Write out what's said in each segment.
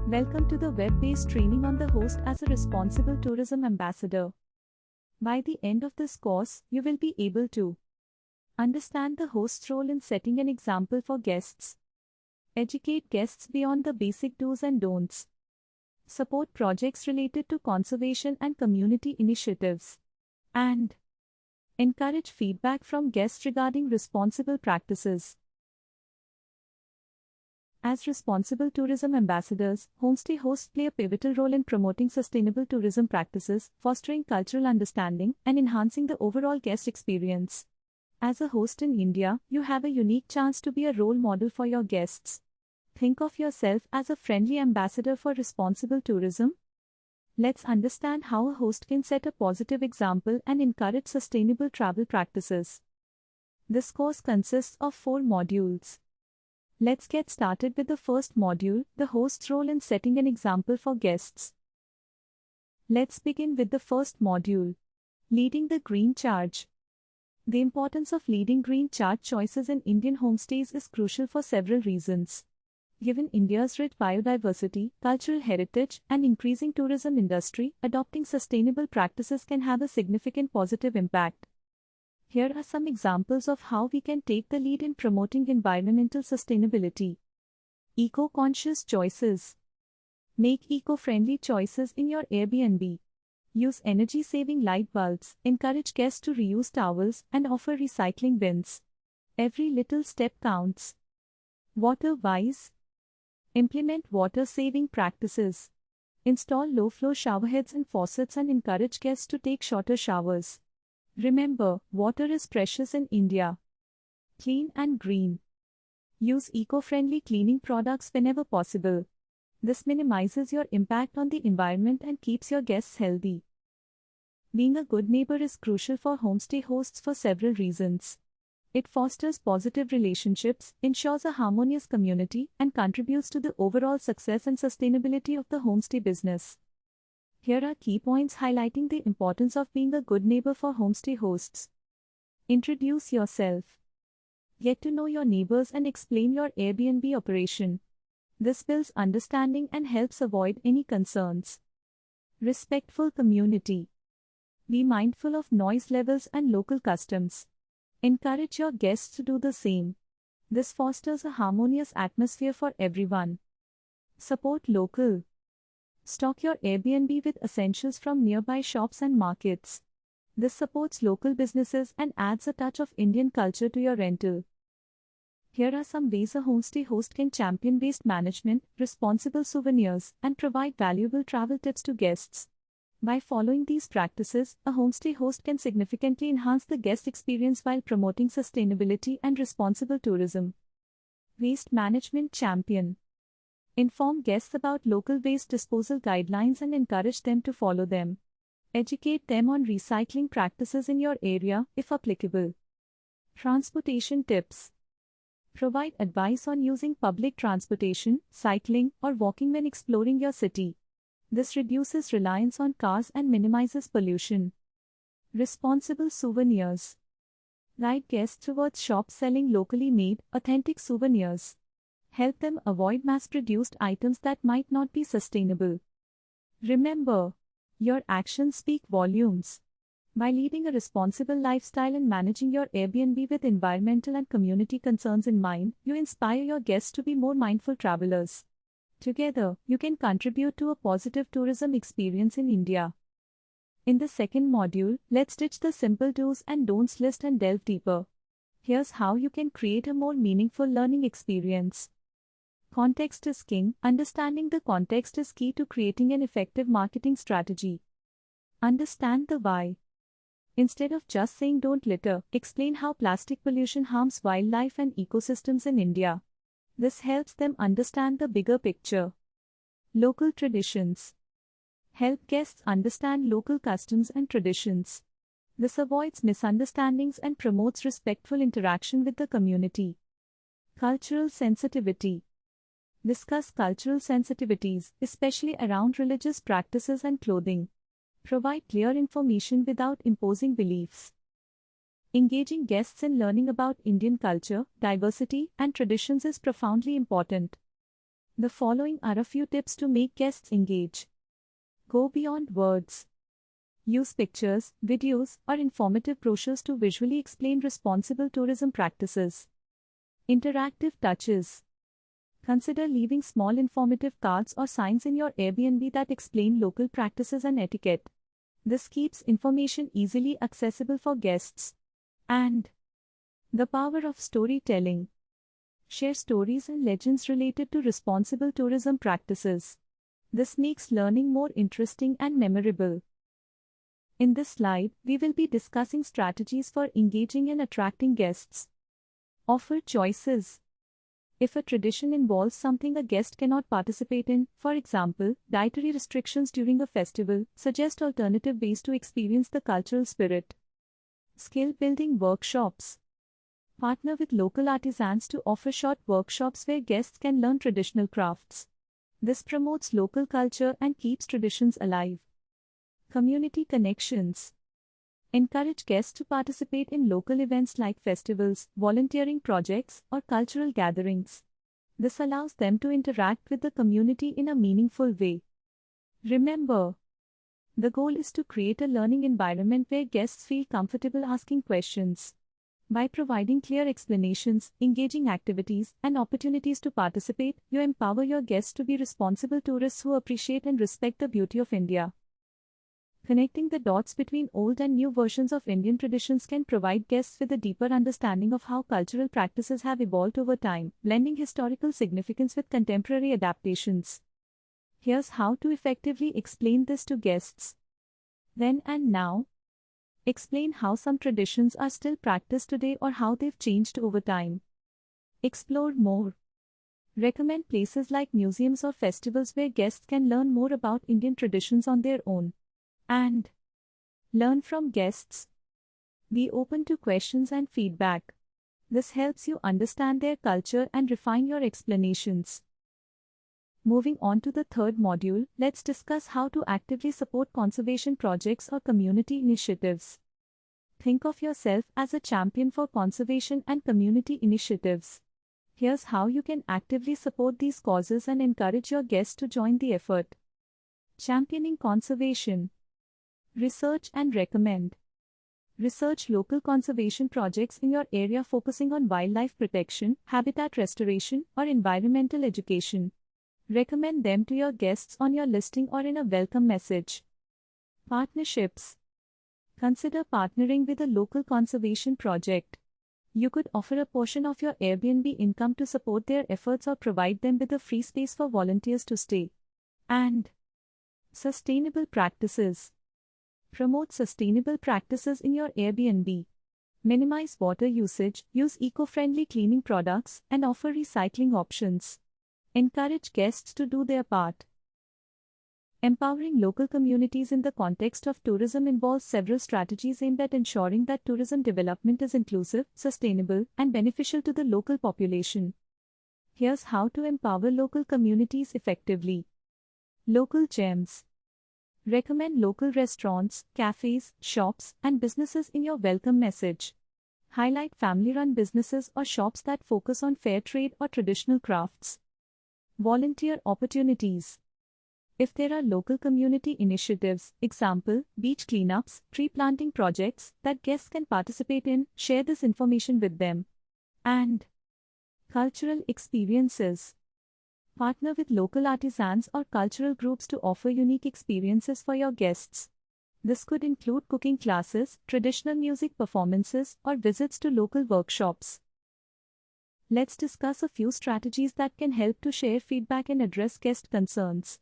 Welcome to the web-based training on the host as a responsible tourism ambassador. By the end of this course, you will be able to understand the host's role in setting an example for guests, educate guests beyond the basic do's and don'ts, support projects related to conservation and community initiatives, and encourage feedback from guests regarding responsible practices. As responsible tourism ambassadors, homestay hosts play a pivotal role in promoting sustainable tourism practices, fostering cultural understanding, and enhancing the overall guest experience. As a host in India, you have a unique chance to be a role model for your guests. Think of yourself as a friendly ambassador for responsible tourism. Let's understand how a host can set a positive example and encourage sustainable travel practices. This course consists of 4 modules. Let's get started with the first module, the host's role in setting an example for guests. Let's begin with the first module, leading the green charge. The importance of leading green charge choices in Indian homestays is crucial for several reasons. Given India's rich biodiversity, cultural heritage, and increasing tourism industry, adopting sustainable practices can have a significant positive impact. Here are some examples of how we can take the lead in promoting environmental sustainability. Eco-conscious choices. Make eco-friendly choices in your Airbnb. Use energy-saving light bulbs, encourage guests to reuse towels, and offer recycling bins. Every little step counts. Water-wise. Implement water-saving practices. Install low-flow showerheads and faucets and encourage guests to take shorter showers. Remember, water is precious in India. Clean and green. Use eco-friendly cleaning products whenever possible. This minimizes your impact on the environment and keeps your guests healthy. Being a good neighbor is crucial for homestay hosts for several reasons. It fosters positive relationships, ensures a harmonious community, and contributes to the overall success and sustainability of the homestay business. Here are key points highlighting the importance of being a good neighbor for homestay hosts. Introduce yourself. Get to know your neighbors and explain your Airbnb operation. This builds understanding and helps avoid any concerns. Respectful community. Be mindful of noise levels and local customs. Encourage your guests to do the same. This fosters a harmonious atmosphere for everyone. Support local. Stock your Airbnb with essentials from nearby shops and markets. This supports local businesses and adds a touch of Indian culture to your rental. Here are some ways a homestay host can champion waste management, responsible souvenirs, and provide valuable travel tips to guests. By following these practices, a homestay host can significantly enhance the guest experience while promoting sustainability and responsible tourism. Waste management champion. Inform guests about local waste disposal guidelines and encourage them to follow them. Educate them on recycling practices in your area, if applicable. Transportation tips. Provide advice on using public transportation, cycling, or walking when exploring your city. This reduces reliance on cars and minimizes pollution. Responsible souvenirs. Guide guests towards shops selling locally made, authentic souvenirs. Help them avoid mass-produced items that might not be sustainable. Remember, your actions speak volumes. By leading a responsible lifestyle and managing your Airbnb with environmental and community concerns in mind, you inspire your guests to be more mindful travelers. Together, you can contribute to a positive tourism experience in India. In the second module, let's ditch the simple do's and don'ts list and delve deeper. Here's how you can create a more meaningful learning experience. Context is king. Understanding the context is key to creating an effective marketing strategy. Understand the why. Instead of just saying don't litter, explain how plastic pollution harms wildlife and ecosystems in India. This helps them understand the bigger picture. Local traditions. Help guests understand local customs and traditions. This avoids misunderstandings and promotes respectful interaction with the community. Cultural sensitivity. Discuss cultural sensitivities, especially around religious practices and clothing. Provide clear information without imposing beliefs. Engaging guests in learning about Indian culture, diversity, and traditions is profoundly important. The following are a few tips to make guests engage. Go beyond words. Use pictures, videos, or informative brochures to visually explain responsible tourism practices. Interactive touches. Consider leaving small informative cards or signs in your Airbnb that explain local practices and etiquette. This keeps information easily accessible for guests. And the power of storytelling. Share stories and legends related to responsible tourism practices. This makes learning more interesting and memorable. In this slide, we will be discussing strategies for engaging and attracting guests. Offer choices. If a tradition involves something a guest cannot participate in, for example, dietary restrictions during a festival, suggest alternative ways to experience the cultural spirit. Skill building workshops. Partner with local artisans to offer short workshops where guests can learn traditional crafts. This promotes local culture and keeps traditions alive. Community connections. Encourage guests to participate in local events like festivals, volunteering projects, or cultural gatherings. This allows them to interact with the community in a meaningful way. Remember, the goal is to create a learning environment where guests feel comfortable asking questions. By providing clear explanations, engaging activities, and opportunities to participate, you empower your guests to be responsible tourists who appreciate and respect the beauty of India. Connecting the dots between old and new versions of Indian traditions can provide guests with a deeper understanding of how cultural practices have evolved over time, blending historical significance with contemporary adaptations. Here's how to effectively explain this to guests. Then and now. Explain how some traditions are still practiced today or how they've changed over time. Explore more. Recommend places like museums or festivals where guests can learn more about Indian traditions on their own. And learn from guests. Be open to questions and feedback. This helps you understand their culture and refine your explanations. Moving on to the third module, let's discuss how to actively support conservation projects or community initiatives. Think of yourself as a champion for conservation and community initiatives. Here's how you can actively support these causes and encourage your guests to join the effort. Championing conservation. Research and recommend. Research local conservation projects in your area focusing on wildlife protection, habitat restoration, or environmental education. Recommend them to your guests on your listing or in a welcome message. Partnerships. Consider partnering with a local conservation project. You could offer a portion of your Airbnb income to support their efforts or provide them with a free space for volunteers to stay. And sustainable practices. Promote sustainable practices in your Airbnb. Minimize water usage, use eco-friendly cleaning products, and offer recycling options. Encourage guests to do their part. Empowering local communities in the context of tourism involves several strategies aimed at ensuring that tourism development is inclusive, sustainable, and beneficial to the local population. Here's how to empower local communities effectively. Local gems. Recommend local restaurants, cafes, shops, and businesses in your welcome message. Highlight family-run businesses or shops that focus on fair trade or traditional crafts. Volunteer opportunities. If there are local community initiatives, example, beach cleanups, tree planting projects, that guests can participate in, share this information with them. And cultural experiences. Partner with local artisans or cultural groups to offer unique experiences for your guests. This could include cooking classes, traditional music performances, or visits to local workshops. Let's discuss a few strategies that can help to share feedback and address guest concerns.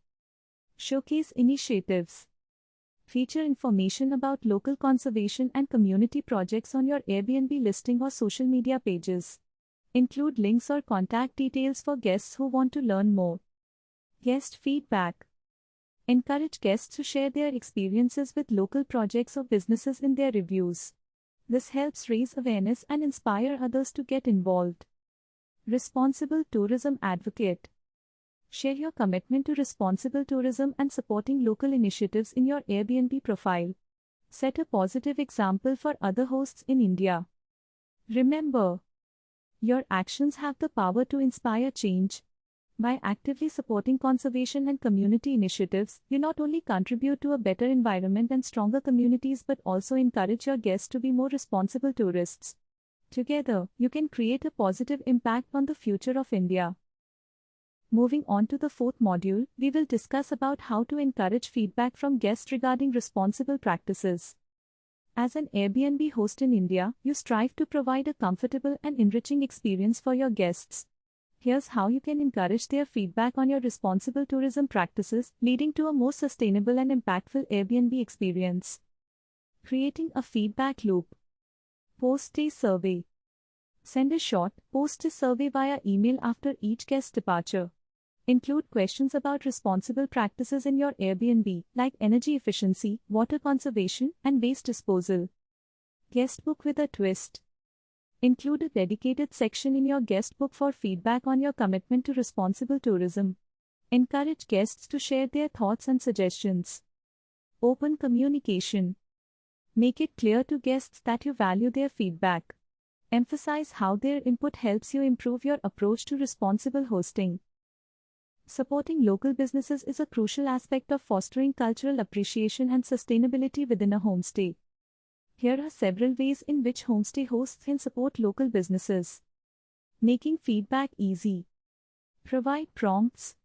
Showcase initiatives. Feature information about local conservation and community projects on your Airbnb listing or social media pages. Include links or contact details for guests who want to learn more. Guest feedback. Encourage guests to share their experiences with local projects or businesses in their reviews. This helps raise awareness and inspire others to get involved. Responsible tourism advocate. Share your commitment to responsible tourism and supporting local initiatives in your Airbnb profile. Set a positive example for other hosts in India. Remember, your actions have the power to inspire change. By actively supporting conservation and community initiatives, you not only contribute to a better environment and stronger communities but also encourage your guests to be more responsible tourists. Together, you can create a positive impact on the future of India. Moving on to the fourth module, we will discuss about how to encourage feedback from guests regarding responsible practices. As an Airbnb host in India, you strive to provide a comfortable and enriching experience for your guests. Here's how you can encourage their feedback on your responsible tourism practices, leading to a more sustainable and impactful Airbnb experience. Creating a feedback loop. Post-stay survey. Send a short, post-stay survey via email after each guest departure. Include questions about responsible practices in your Airbnb, like energy efficiency, water conservation, and waste disposal. Guest book with a twist. Include a dedicated section in your guest book for feedback on your commitment to responsible tourism. Encourage guests to share their thoughts and suggestions. Open communication. Make it clear to guests that you value their feedback. Emphasize how their input helps you improve your approach to responsible hosting. Supporting local businesses is a crucial aspect of fostering cultural appreciation and sustainability within a homestay. Here are several ways in which homestay hosts can support local businesses. Making feedback easy. Provide prompts.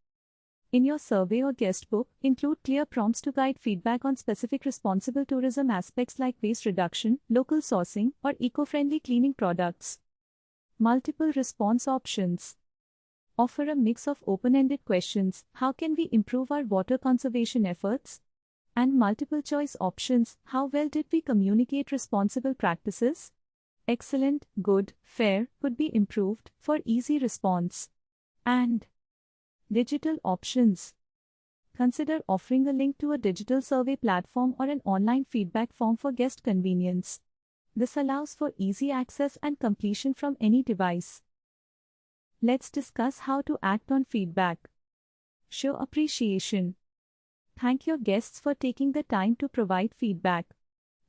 In your survey or guest book, include clear prompts to guide feedback on specific responsible tourism aspects like waste reduction, local sourcing, or eco-friendly cleaning products. Multiple response options. Offer a mix of open-ended questions, how can we improve our water conservation efforts? And multiple choice options, how well did we communicate responsible practices? Excellent, good, fair, could be improved, for easy response. And digital options. Consider offering a link to a digital survey platform or an online feedback form for guest convenience. This allows for easy access and completion from any device. Let's discuss how to act on feedback. Show appreciation. Thank your guests for taking the time to provide feedback.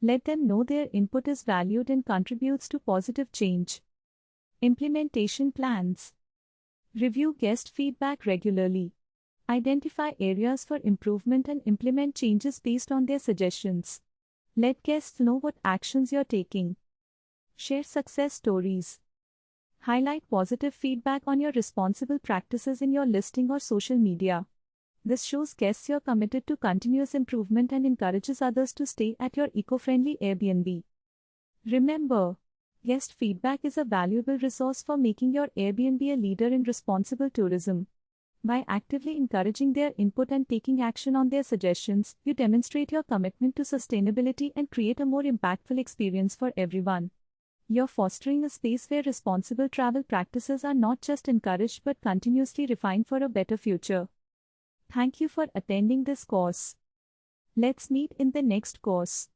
Let them know their input is valued and contributes to positive change. Implementation plans. Review guest feedback regularly. Identify areas for improvement and implement changes based on their suggestions. Let guests know what actions you're taking. Share success stories. Highlight positive feedback on your responsible practices in your listing or social media. This shows guests you're committed to continuous improvement and encourages others to stay at your eco-friendly Airbnb. Remember, guest feedback is a valuable resource for making your Airbnb a leader in responsible tourism. By actively encouraging their input and taking action on their suggestions, you demonstrate your commitment to sustainability and create a more impactful experience for everyone. You're fostering a space where responsible travel practices are not just encouraged but continuously refined for a better future. Thank you for attending this course. Let's meet in the next course.